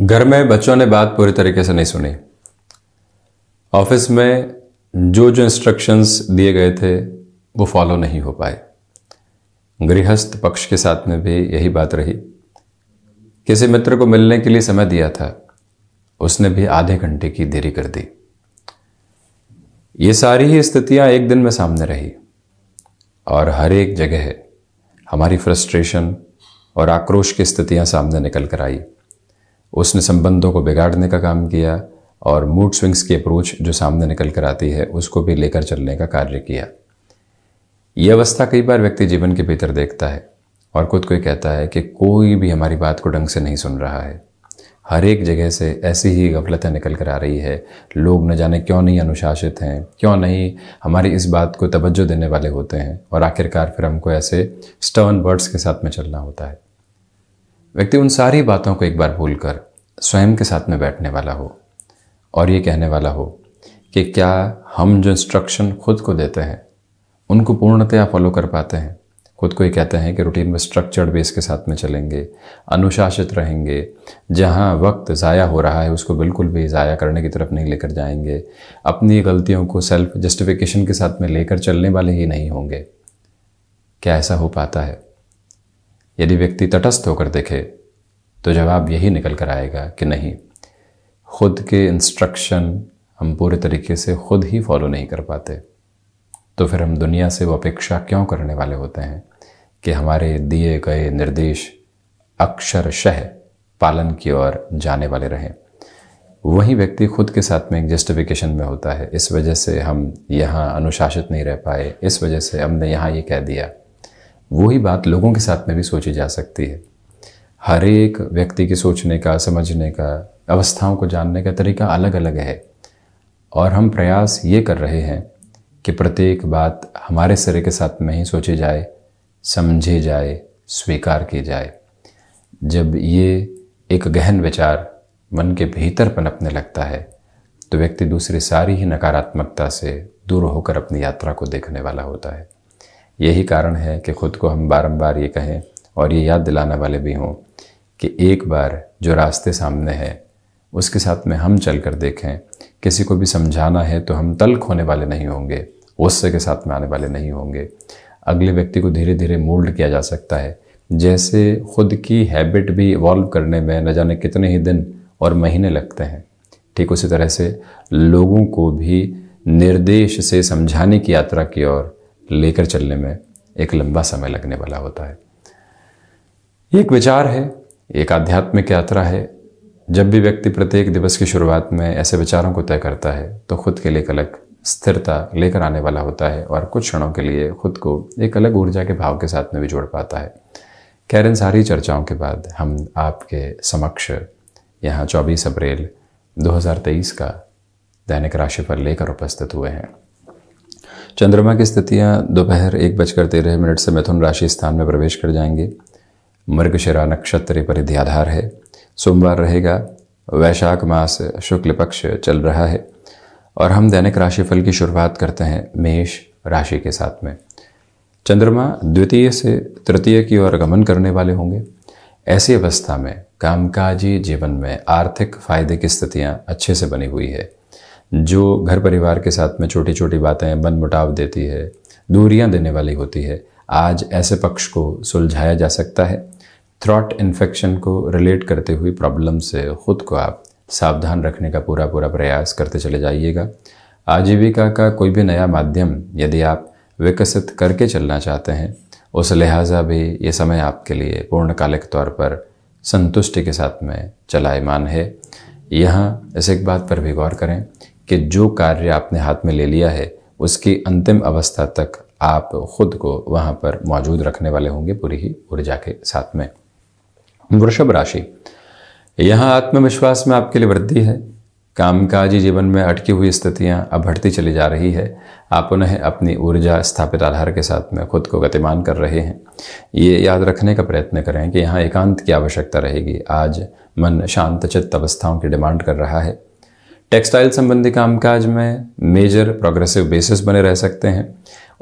घर में बच्चों ने बात पूरी तरीके से नहीं सुनी। ऑफिस में जो जो इंस्ट्रक्शंस दिए गए थे वो फॉलो नहीं हो पाए। गृहस्थ पक्ष के साथ में भी यही बात रही। किसी मित्र को मिलने के लिए समय दिया था, उसने भी आधे घंटे की देरी कर दी। ये सारी ही स्थितियां एक दिन में सामने रही और हर एक जगह हमारी फ्रस्ट्रेशन और आक्रोश की स्थितियां सामने निकल कर आई। उसने संबंधों को बिगाड़ने का काम किया और मूड स्विंग्स की अप्रोच जो सामने निकल कर आती है उसको भी लेकर चलने का कार्य किया। यह अवस्था कई बार व्यक्ति जीवन के भीतर देखता है और खुद को ही कहता है कि कोई भी हमारी बात को ढंग से नहीं सुन रहा है। हर एक जगह से ऐसी ही गफलतें निकल कर आ रही है। लोग न जाने क्यों नहीं अनुशासित हैं, क्यों नहीं हमारी इस बात को तवज्जो देने वाले होते हैं और आखिरकार फिर हमको ऐसे स्टर्न वर्ड्स के साथ में चलना होता है। व्यक्ति उन सारी बातों को एक बार भूलकर स्वयं के साथ में बैठने वाला हो और ये कहने वाला हो कि क्या हम जो इंस्ट्रक्शन खुद को देते हैं उनको पूर्णतया फॉलो कर पाते हैं। खुद को ही कहते हैं कि रूटीन में स्ट्रक्चर्ड बेस के साथ में चलेंगे, अनुशासित रहेंगे, जहां वक्त ज़ाया हो रहा है उसको बिल्कुल भी ज़ाया करने की तरफ नहीं लेकर जाएंगे, अपनी गलतियों को सेल्फ जस्टिफिकेशन के साथ में लेकर चलने वाले ही नहीं होंगे। क्या ऐसा हो पाता है? यदि व्यक्ति तटस्थ होकर देखे तो जवाब यही निकल कर आएगा कि नहीं, खुद के इंस्ट्रक्शन हम पूरे तरीके से खुद ही फॉलो नहीं कर पाते। तो फिर हम दुनिया से वो अपेक्षा क्यों करने वाले होते हैं कि हमारे दिए गए निर्देश अक्षरशः पालन की ओर जाने वाले रहें। वही व्यक्ति खुद के साथ में एक जस्टिफिकेशन में होता है, इस वजह से हम यहाँ अनुशासित नहीं रह पाए, इस वजह से हमने यहाँ ये कह दिया। वही बात लोगों के साथ में भी सोची जा सकती है। हर एक व्यक्ति की सोचने का, समझने का, अवस्थाओं को जानने का तरीका अलग अलग है और हम प्रयास ये कर रहे हैं कि प्रत्येक बात हमारे सिरे के साथ में ही सोची जाए, समझी जाए, स्वीकार की जाए। जब ये एक गहन विचार मन के भीतर पनपने लगता है तो व्यक्ति दूसरी सारी ही नकारात्मकता से दूर होकर अपनी यात्रा को देखने वाला होता है। यही कारण है कि खुद को हम बारंबार ये कहें और ये याद दिलाने वाले भी हों कि एक बार जो रास्ते सामने है उसके साथ में हम चल कर देखें। किसी को भी समझाना है तो हम तल्ख होने वाले नहीं होंगे, गुस्से के साथ में आने वाले नहीं होंगे। अगले व्यक्ति को धीरे धीरे मोल्ड किया जा सकता है। जैसे खुद की हैबिट भी इवॉल्व करने में न जाने कितने ही दिन और महीने लगते हैं, ठीक उसी तरह से लोगों को भी निर्देश से समझाने की यात्रा की ओर लेकर चलने में एक लंबा समय लगने वाला होता है। एक विचार है, एक आध्यात्मिक यात्रा है। जब भी व्यक्ति प्रत्येक दिवस की शुरुआत में ऐसे विचारों को तय करता है तो खुद के लिए एक अलग स्थिरता लेकर आने वाला होता है और कुछ क्षणों के लिए खुद को एक अलग ऊर्जा के भाव के साथ में भी जोड़ पाता है। खैर, इन सारी चर्चाओं के बाद हम आपके समक्ष यहाँ 24 अप्रैल 2023 का दैनिक राशिफल लेकर उपस्थित हुए हैं। चंद्रमा की स्थितियाँ दोपहर 1:13 से मिथुन राशि स्थान में प्रवेश कर जाएंगे। मृगशिरा नक्षत्र परिधि आधार है। सोमवार रहेगा, वैशाख मास शुक्ल पक्ष चल रहा है और हम दैनिक राशिफल की शुरुआत करते हैं मेष राशि के साथ में। चंद्रमा द्वितीय से तृतीय की ओर गमन करने वाले होंगे। ऐसी अवस्था में कामकाजी जीवन में आर्थिक फायदे की स्थितियां अच्छे से बनी हुई है। जो घर परिवार के साथ में छोटी छोटी बातें मनमुटाव देती है, दूरियां देने वाली होती है, आज ऐसे पक्ष को सुलझाया जा सकता है। थ्रॉट इन्फेक्शन को रिलेट करते हुए प्रॉब्लम से खुद को आप सावधान रखने का पूरा प्रयास करते चले जाइएगा। आजीविका का कोई भी नया माध्यम यदि आप विकसित करके चलना चाहते हैं, उस लिहाजा भी ये समय आपके लिए पूर्णकालिक तौर पर संतुष्टि के साथ में चलायमान है। यहाँ इस एक बात पर भी गौर करें कि जो कार्य आपने हाथ में ले लिया है उसकी अंतिम अवस्था तक आप खुद को वहाँ पर मौजूद रखने वाले होंगे पूरी ही ऊर्जा के साथ में। वृषभ राशि, यहाँ आत्मविश्वास में आपके लिए वृद्धि है। कामकाजी जीवन में अटकी हुई स्थितियां अब बढ़ती चली जा रही है। आप उन्हें अपनी ऊर्जा स्थापित आधार के साथ में खुद को गतिमान कर रहे हैं। ये याद रखने का प्रयत्न करें कि यहाँ एकांत की आवश्यकता रहेगी। आज मन शांत चित्त अवस्थाओं की डिमांड कर रहा है। टेक्सटाइल संबंधी कामकाज में मेजर प्रोग्रेसिव बेसिस बने रह सकते हैं।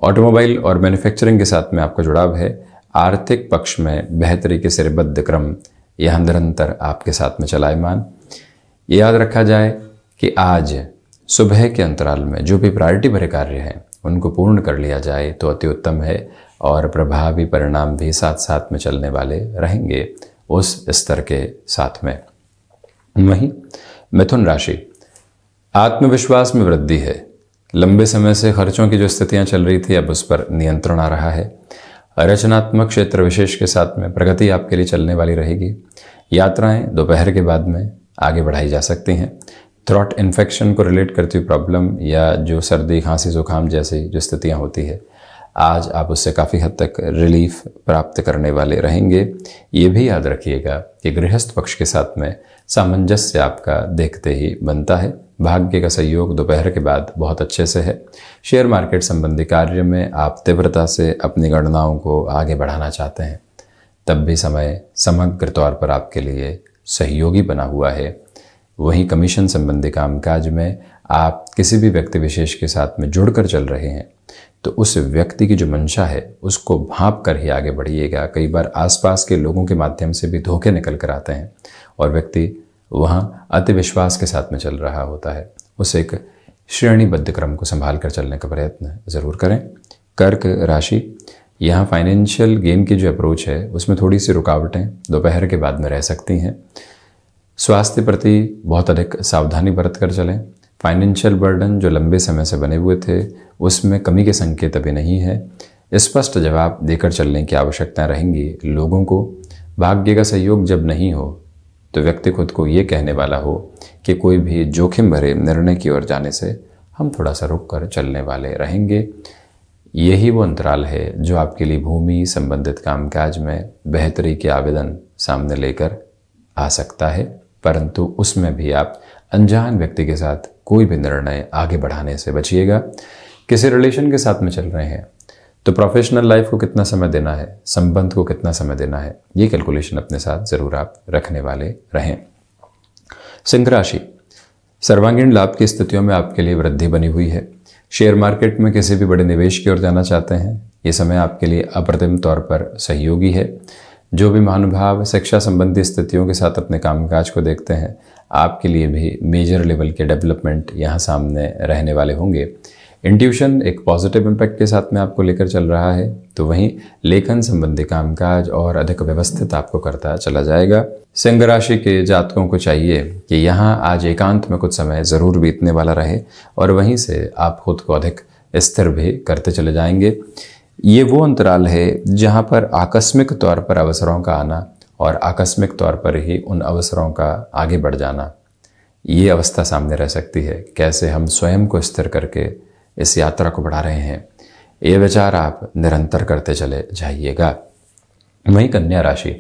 ऑटोमोबाइल और मैन्युफैक्चरिंग के साथ में आपका जुड़ाव है। आर्थिक पक्ष में बेहतरी के श्रेयबद्ध क्रम यह निरंतर आपके साथ में चलायमान। याद रखा जाए कि आज सुबह के अंतराल में जो भी प्रायोरिटी भरे कार्य हैं उनको पूर्ण कर लिया जाए तो अति उत्तम है और प्रभावी परिणाम भी साथ साथ में चलने वाले रहेंगे उस स्तर के साथ में। वहीं मिथुन राशि, आत्मविश्वास में वृद्धि है। लंबे समय से खर्चों की जो स्थितियां चल रही थी अब उस पर नियंत्रण आ रहा है। रचनात्मक क्षेत्र विशेष के साथ में प्रगति आपके लिए चलने वाली रहेगी। यात्राएं दोपहर के बाद में आगे बढ़ाई जा सकती हैं। थ्रोट इन्फेक्शन को रिलेट करती हुई प्रॉब्लम या जो सर्दी खांसी जुकाम जैसी जो स्थितियां होती है आज आप उससे काफ़ी हद तक रिलीफ प्राप्त करने वाले रहेंगे। ये भी याद रखिएगा कि गृहस्थ पक्ष के साथ में सामंजस्य आपका देखते ही बनता है। भाग्य का सहयोग दोपहर के बाद बहुत अच्छे से है। शेयर मार्केट संबंधी कार्य में आप तीव्रता से अपनी गणनाओं को आगे बढ़ाना चाहते हैं, तब भी समय समग्र तौर पर आपके लिए सहयोगी बना हुआ है। वहीं कमीशन संबंधी कामकाज में आप किसी भी व्यक्ति विशेष के साथ में जुड़कर चल रहे हैं तो उस व्यक्ति की जो मंशा है उसको भांप कर ही आगे बढ़िएगा। कई बार आसपास के लोगों के माध्यम से भी धोखे निकल कर आते हैं और व्यक्ति वहाँ अति विश्वास के साथ में चल रहा होता है। उस एक श्रेणीबद्ध क्रम को संभाल कर चलने का प्रयत्न जरूर करें। कर्क राशि, यहाँ फाइनेंशियल गेन की जो अप्रोच है उसमें थोड़ी सी रुकावटें दोपहर के बाद में रह सकती हैं। स्वास्थ्य प्रति बहुत अधिक सावधानी बरत कर चलें। फाइनेंशियल बर्डन जो लंबे समय से बने हुए थे उसमें कमी के संकेत अभी नहीं है। स्पष्ट जवाब देकर चलने की आवश्यकता रहेंगी लोगों को। भाग्य का सहयोग जब नहीं हो तो व्यक्ति खुद को ये कहने वाला हो कि कोई भी जोखिम भरे निर्णय की ओर जाने से हम थोड़ा सा रुक कर चलने वाले रहेंगे। यही वो अंतराल है जो आपके लिए भूमि संबंधित कामकाज में बेहतरी के आवेदन सामने लेकर आ सकता है, परंतु उसमें भी आप अनजान व्यक्ति के साथ कोई भी निर्णय आगे बढ़ाने से बचिएगा। किसी रिलेशन के साथ में चल रहे हैं तो प्रोफेशनल लाइफ को कितना समय देना है, संबंध को कितना समय देना है, ये कैलकुलेशन अपने साथ जरूर आप रखने वाले रहें। सिंह राशि, सर्वांगीण लाभ की स्थितियों में आपके लिए वृद्धि बनी हुई है। शेयर मार्केट में किसी भी बड़े निवेश की ओर जाना चाहते हैं, ये समय आपके लिए अप्रतिम तौर पर सहयोगी है। जो भी महानुभाव शिक्षा संबंधी स्थितियों के साथ अपने कामकाज को देखते हैं, आपके लिए भी मेजर लेवल के डेवलपमेंट यहाँ सामने रहने वाले होंगे। इंट्यूशन एक पॉजिटिव इम्पैक्ट के साथ में आपको लेकर चल रहा है, तो वहीं लेखन संबंधी कामकाज और अधिक व्यवस्थित आपको करता चला जाएगा। सिंह राशि के जातकों को चाहिए कि यहाँ आज एकांत में कुछ समय ज़रूर बीतने वाला रहे और वहीं से आप खुद को अधिक स्थिर भी करते चले जाएंगे। ये वो अंतराल है जहाँ पर आकस्मिक तौर पर अवसरों का आना और आकस्मिक तौर पर ही उन अवसरों का आगे बढ़ जाना, ये अवस्था सामने रह सकती है। कैसे हम स्वयं को स्थिर करके इस यात्रा को बढ़ा रहे हैं, ये विचार आप निरंतर करते चले जाइएगा। वहीं कन्या राशि,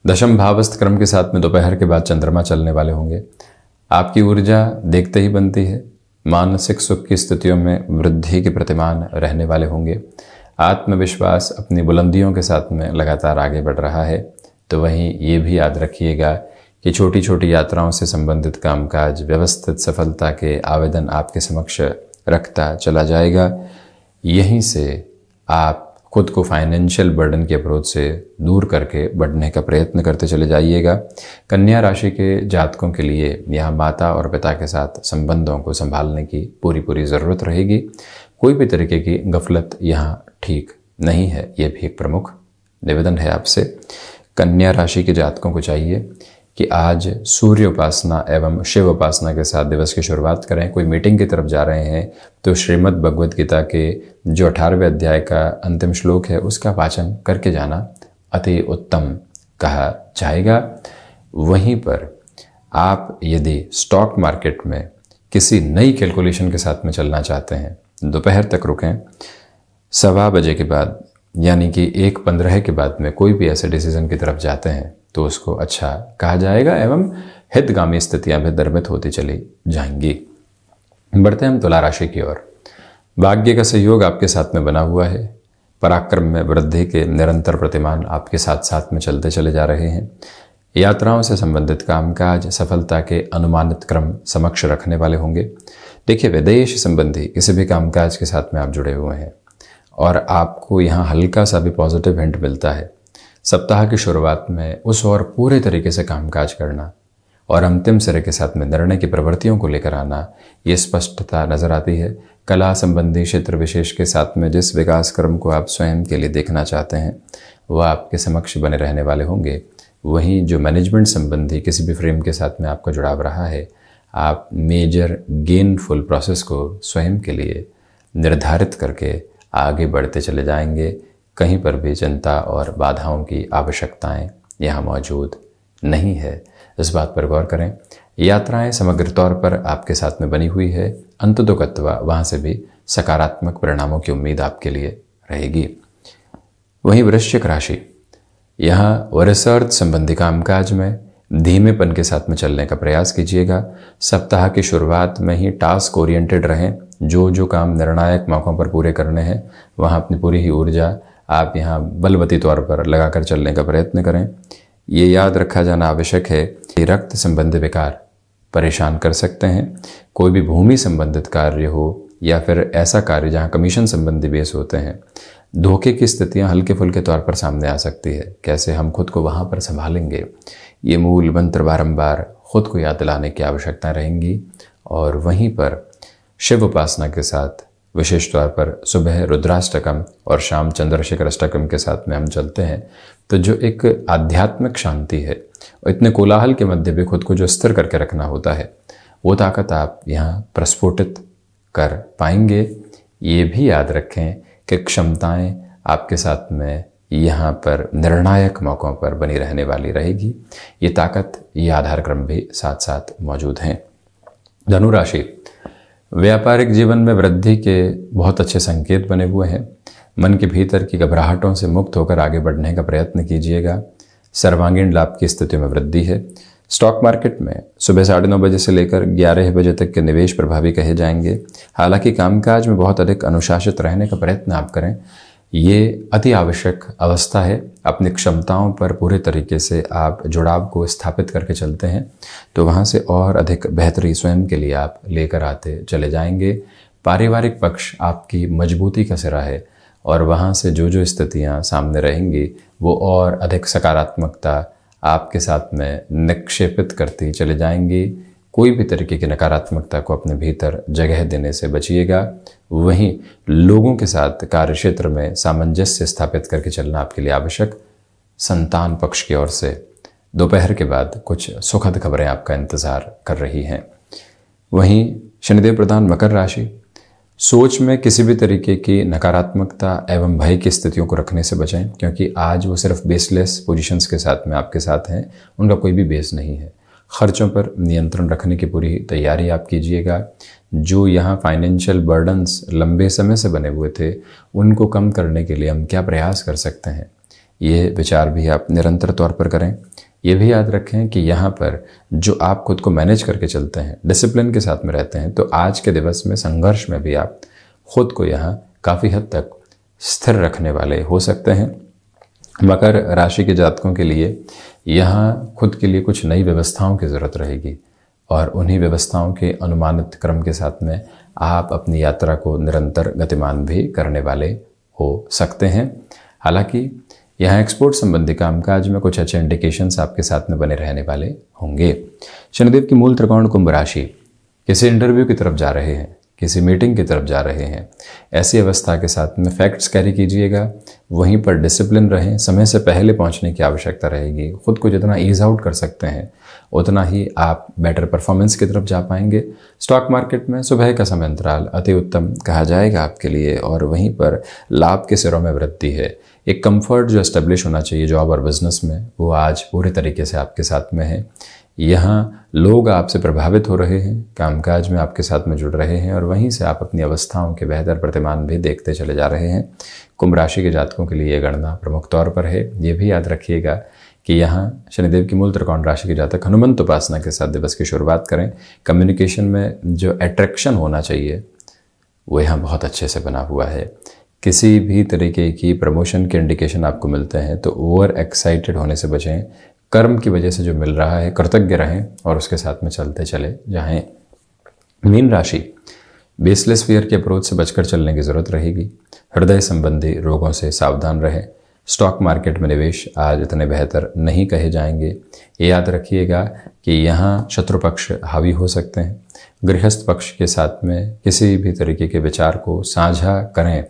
दशम भावस्थ क्रम के साथ में दोपहर के बाद चंद्रमा चलने वाले होंगे। आपकी ऊर्जा देखते ही बनती है। मानसिक सुख की स्थितियों में वृद्धि के प्रतिमान रहने वाले होंगे। आत्मविश्वास अपनी बुलंदियों के साथ में लगातार आगे बढ़ रहा है। तो वहीं ये भी याद रखिएगा कि छोटी छोटी यात्राओं से संबंधित कामकाज व्यवस्थित सफलता के आवेदन आपके समक्ष रखता चला जाएगा। यहीं से आप खुद को फाइनेंशियल बर्डन की अप्रोच से दूर करके बढ़ने का प्रयत्न करते चले जाइएगा। कन्या राशि के जातकों के लिए यहाँ माता और पिता के साथ संबंधों को संभालने की पूरी ज़रूरत रहेगी। कोई भी तरीके की गफलत यहाँ ठीक नहीं है, ये भी एक प्रमुख निवेदन है आपसे। कन्या राशि के जातकों को चाहिए कि आज सूर्य उपासना एवं शिव उपासना के साथ दिवस की शुरुआत करें। कोई मीटिंग की तरफ जा रहे हैं तो श्रीमद् भगवद गीता के जो 18वें अध्याय का अंतिम श्लोक है उसका वाचन करके जाना अति उत्तम कहा जाएगा। वहीं पर आप यदि स्टॉक मार्केट में किसी नई कैलकुलेशन के साथ में चलना चाहते हैं, दोपहर तक रुकें। 1:15 बजे के बाद यानी कि 1:15 के बाद में कोई भी ऐसे डिसीजन की तरफ जाते हैं तो उसको अच्छा कहा जाएगा एवं हितगामी स्थितियां भी निर्मित होती चली जाएंगी। बढ़ते हैं हम तुला राशि की ओर। भाग्य का सहयोग आपके साथ में बना हुआ है। पराक्रम में वृद्धि के निरंतर प्रतिमान आपके साथ साथ में चलते चले जा रहे हैं। यात्राओं से संबंधित कामकाज सफलता के अनुमानित क्रम समक्ष रखने वाले होंगे। देखिए, विदेश संबंधी किसी भी कामकाज के साथ में आप जुड़े हुए हैं और आपको यहाँ हल्का सा भी पॉजिटिव हिंट मिलता है सप्ताह की शुरुआत में उस और पूरे तरीके से कामकाज करना और अंतिम सिरे के साथ में निर्णय की प्रवृत्तियों को लेकर आना, ये स्पष्टता नजर आती है। कला संबंधी क्षेत्र विशेष के साथ में जिस विकास क्रम को आप स्वयं के लिए देखना चाहते हैं वह आपके समक्ष बने रहने वाले होंगे। वहीं जो मैनेजमेंट संबंधी किसी भी फ्रेम के साथ में आपका जुड़ाव रहा है, आप मेजर गेनफुल प्रोसेस को स्वयं के लिए निर्धारित करके आगे बढ़ते चले जाएंगे। कहीं पर भी चिंता और बाधाओं की आवश्यकताएं यहाँ मौजूद नहीं है। इस बात पर गौर करें। यात्राएं समग्र तौर पर आपके साथ में बनी हुई है। अंततोगत्वा वहाँ से भी सकारात्मक परिणामों की उम्मीद आपके लिए रहेगी। वहीं वृश्चिक राशि, यहाँ रिसर्च संबंधी कामकाज में धीमेपन के साथ में चलने का प्रयास कीजिएगा। सप्ताह की शुरुआत में ही टास्क ओरिएंटेड रहें। जो काम निर्णायक मौक़ों पर पूरे करने हैं वहाँ अपनी पूरी ही ऊर्जा आप यहाँ बलवती तौर पर लगाकर चलने का प्रयत्न करें। ये याद रखा जाना आवश्यक है कि रक्त संबंधी विकार परेशान कर सकते हैं। कोई भी भूमि संबंधित कार्य हो या फिर ऐसा कार्य जहाँ कमीशन संबंधी बेस होते हैं, धोखे की स्थितियाँ हल्के फुल्के तौर पर सामने आ सकती है। कैसे हम खुद को वहाँ पर संभालेंगे, ये मूल मंत्र बारंबार खुद को याद दिलाने की आवश्यकता रहेंगी। और वहीं पर शिव उपासना के साथ विशेष तौर पर सुबह रुद्राष्टकम और शाम चंद्रशेखर अष्टकम के साथ में हम चलते हैं तो जो एक आध्यात्मिक शांति है और इतने कोलाहल के मध्य भी खुद को जो स्थिर करके रखना होता है, वो ताकत आप यहाँ प्रस्फुटित कर पाएंगे। ये भी याद रखें कि क्षमताएं आपके साथ में यहाँ पर निर्णायक मौक़ों पर बनी रहने वाली रहेगी। ये ताकत, ये आधार क्रम भी साथ साथ मौजूद हैं। धनु राशि, व्यापारिक जीवन में वृद्धि के बहुत अच्छे संकेत बने हुए हैं। मन के भीतर की घबराहटों से मुक्त होकर आगे बढ़ने का प्रयत्न कीजिएगा। सर्वांगीण लाभ की स्थिति में वृद्धि है। स्टॉक मार्केट में सुबह 9:30 बजे से लेकर 11 बजे तक के निवेश प्रभावी कहे जाएंगे। हालांकि कामकाज में बहुत अधिक अनुशासित रहने का प्रयत्न आप करें, ये अति आवश्यक अवस्था है। अपनी क्षमताओं पर पूरे तरीके से आप जुड़ाव को स्थापित करके चलते हैं तो वहाँ से और अधिक बेहतरी स्वयं के लिए आप लेकर आते चले जाएंगे। पारिवारिक पक्ष आपकी मजबूती का सिरा है और वहाँ से जो स्थितियाँ सामने रहेंगी वो और अधिक सकारात्मकता आपके साथ में निक्षेपित करती चले जाएंगी। कोई भी तरीके की नकारात्मकता को अपने भीतर जगह देने से बचिएगा। वहीं लोगों के साथ कार्यक्षेत्र में सामंजस्य स्थापित करके चलना आपके लिए आवश्यक। संतान पक्ष की ओर से दोपहर के बाद कुछ सुखद खबरें आपका इंतजार कर रही हैं। वहीं शनिदेव प्रधान मकर राशि, सोच में किसी भी तरीके की नकारात्मकता एवं भय की स्थितियों को रखने से बचें, क्योंकि आज वो सिर्फ बेसलेस पोजीशंस के साथ में आपके साथ हैं, उनका कोई भी बेस नहीं है। खर्चों पर नियंत्रण रखने की पूरी तैयारी आप कीजिएगा। जो यहाँ फाइनेंशियल बर्डन्स लंबे समय से बने हुए थे, उनको कम करने के लिए हम क्या प्रयास कर सकते हैं, ये विचार भी आप निरंतर तौर पर करें। ये भी याद रखें कि यहाँ पर जो आप खुद को मैनेज करके चलते हैं, डिसिप्लिन के साथ में रहते हैं, तो आज के दिवस में संघर्ष में भी आप खुद को यहाँ काफ़ी हद तक स्थिर रखने वाले हो सकते हैं। मकर राशि के जातकों के लिए यहाँ खुद के लिए कुछ नई व्यवस्थाओं की ज़रूरत रहेगी और उन्हीं व्यवस्थाओं के अनुमानित क्रम के साथ में आप अपनी यात्रा को निरंतर गतिमान भी करने वाले हो सकते हैं। हालांकि यहाँ एक्सपोर्ट संबंधी कामकाज में कुछ अच्छे इंडिकेशंस आपके साथ में बने रहने वाले होंगे। शनिदेव की मूल त्रिकोण कुंभ राशि, किसी इंटरव्यू की तरफ जा रहे हैं, किसी मीटिंग की तरफ जा रहे हैं, ऐसी अवस्था के साथ में फैक्ट्स कैरी कीजिएगा। वहीं पर डिसिप्लिन रहें, समय से पहले पहुंचने की आवश्यकता रहेगी। खुद को जितना ईज आउट कर सकते हैं उतना ही आप बेटर परफॉर्मेंस की तरफ जा पाएंगे। स्टॉक मार्केट में सुबह का समय अंतराल अति उत्तम कहा जाएगा आपके लिए और वहीं पर लाभ के सिरों में वृद्धि है। एक कंफर्ट जो एस्टेब्लिश होना चाहिए जॉब और बिजनेस में, वो आज पूरे तरीके से आपके साथ में है। यहाँ लोग आपसे प्रभावित हो रहे हैं, कामकाज में आपके साथ में जुड़ रहे हैं और वहीं से आप अपनी अवस्थाओं के बेहतर प्रतिमान भी देखते चले जा रहे हैं। कुंभ राशि के जातकों के लिए ये गणना प्रमुख तौर पर है। ये भी याद रखिएगा कि यहाँ शनिदेव की मूल त्रिकोण राशि के जातक हनुमंत उपासना के साथ दिवस की शुरुआत करें। कम्युनिकेशन में जो अट्रैक्शन होना चाहिए वो यहाँ बहुत अच्छे से बना हुआ है। किसी भी तरीके की प्रमोशन के इंडिकेशन आपको मिलते हैं तो ओवर एक्साइटेड होने से बचें। कर्म की वजह से जो मिल रहा है कृतज्ञ रहें और उसके साथ में चलते चले जाएं। मीन राशि, बेसलेस फियर के अप्रोच से बचकर चलने की जरूरत रहेगी। हृदय संबंधी रोगों से सावधान रहें। स्टॉक मार्केट में निवेश आज इतने बेहतर नहीं कहे जाएंगे। ये याद रखिएगा कि यहाँ शत्रु पक्ष हावी हो सकते हैं। गृहस्थ पक्ष के साथ में किसी भी तरीके के विचार को साझा करें,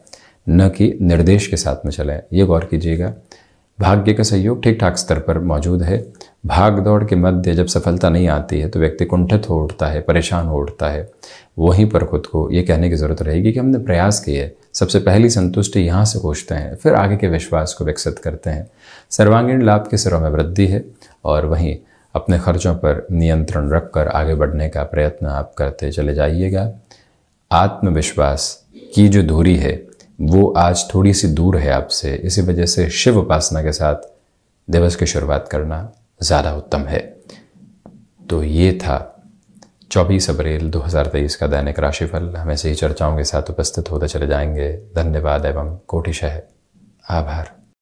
न कि निर्देश के साथ में चलें, ये गौर कीजिएगा। भाग्य का सहयोग ठीक ठाक स्तर पर मौजूद है। भाग दौड़ के मध्य जब सफलता नहीं आती है तो व्यक्ति कुंठित हो उठता है, परेशान हो उठता है। वहीं पर खुद को ये कहने की ज़रूरत रहेगी कि हमने प्रयास किए। सबसे पहली संतुष्टि यहाँ से खोजते हैं, फिर आगे के विश्वास को विकसित करते हैं। सर्वांगीण लाभ के सिरों में वृद्धि है और वहीं अपने खर्चों पर नियंत्रण रखकर आगे बढ़ने का प्रयत्न आप करते चले जाइएगा। आत्मविश्वास की जो दूरी है वो आज थोड़ी सी दूर है आपसे, इसी वजह से शिव उपासना के साथ दिवस की शुरुआत करना ज़्यादा उत्तम है। तो ये था 24 अप्रैल 2023 का दैनिक राशिफल। हम ऐसे ही चर्चाओं के साथ उपस्थित होते चले जाएंगे। धन्यवाद एवं कोटिशः आभार।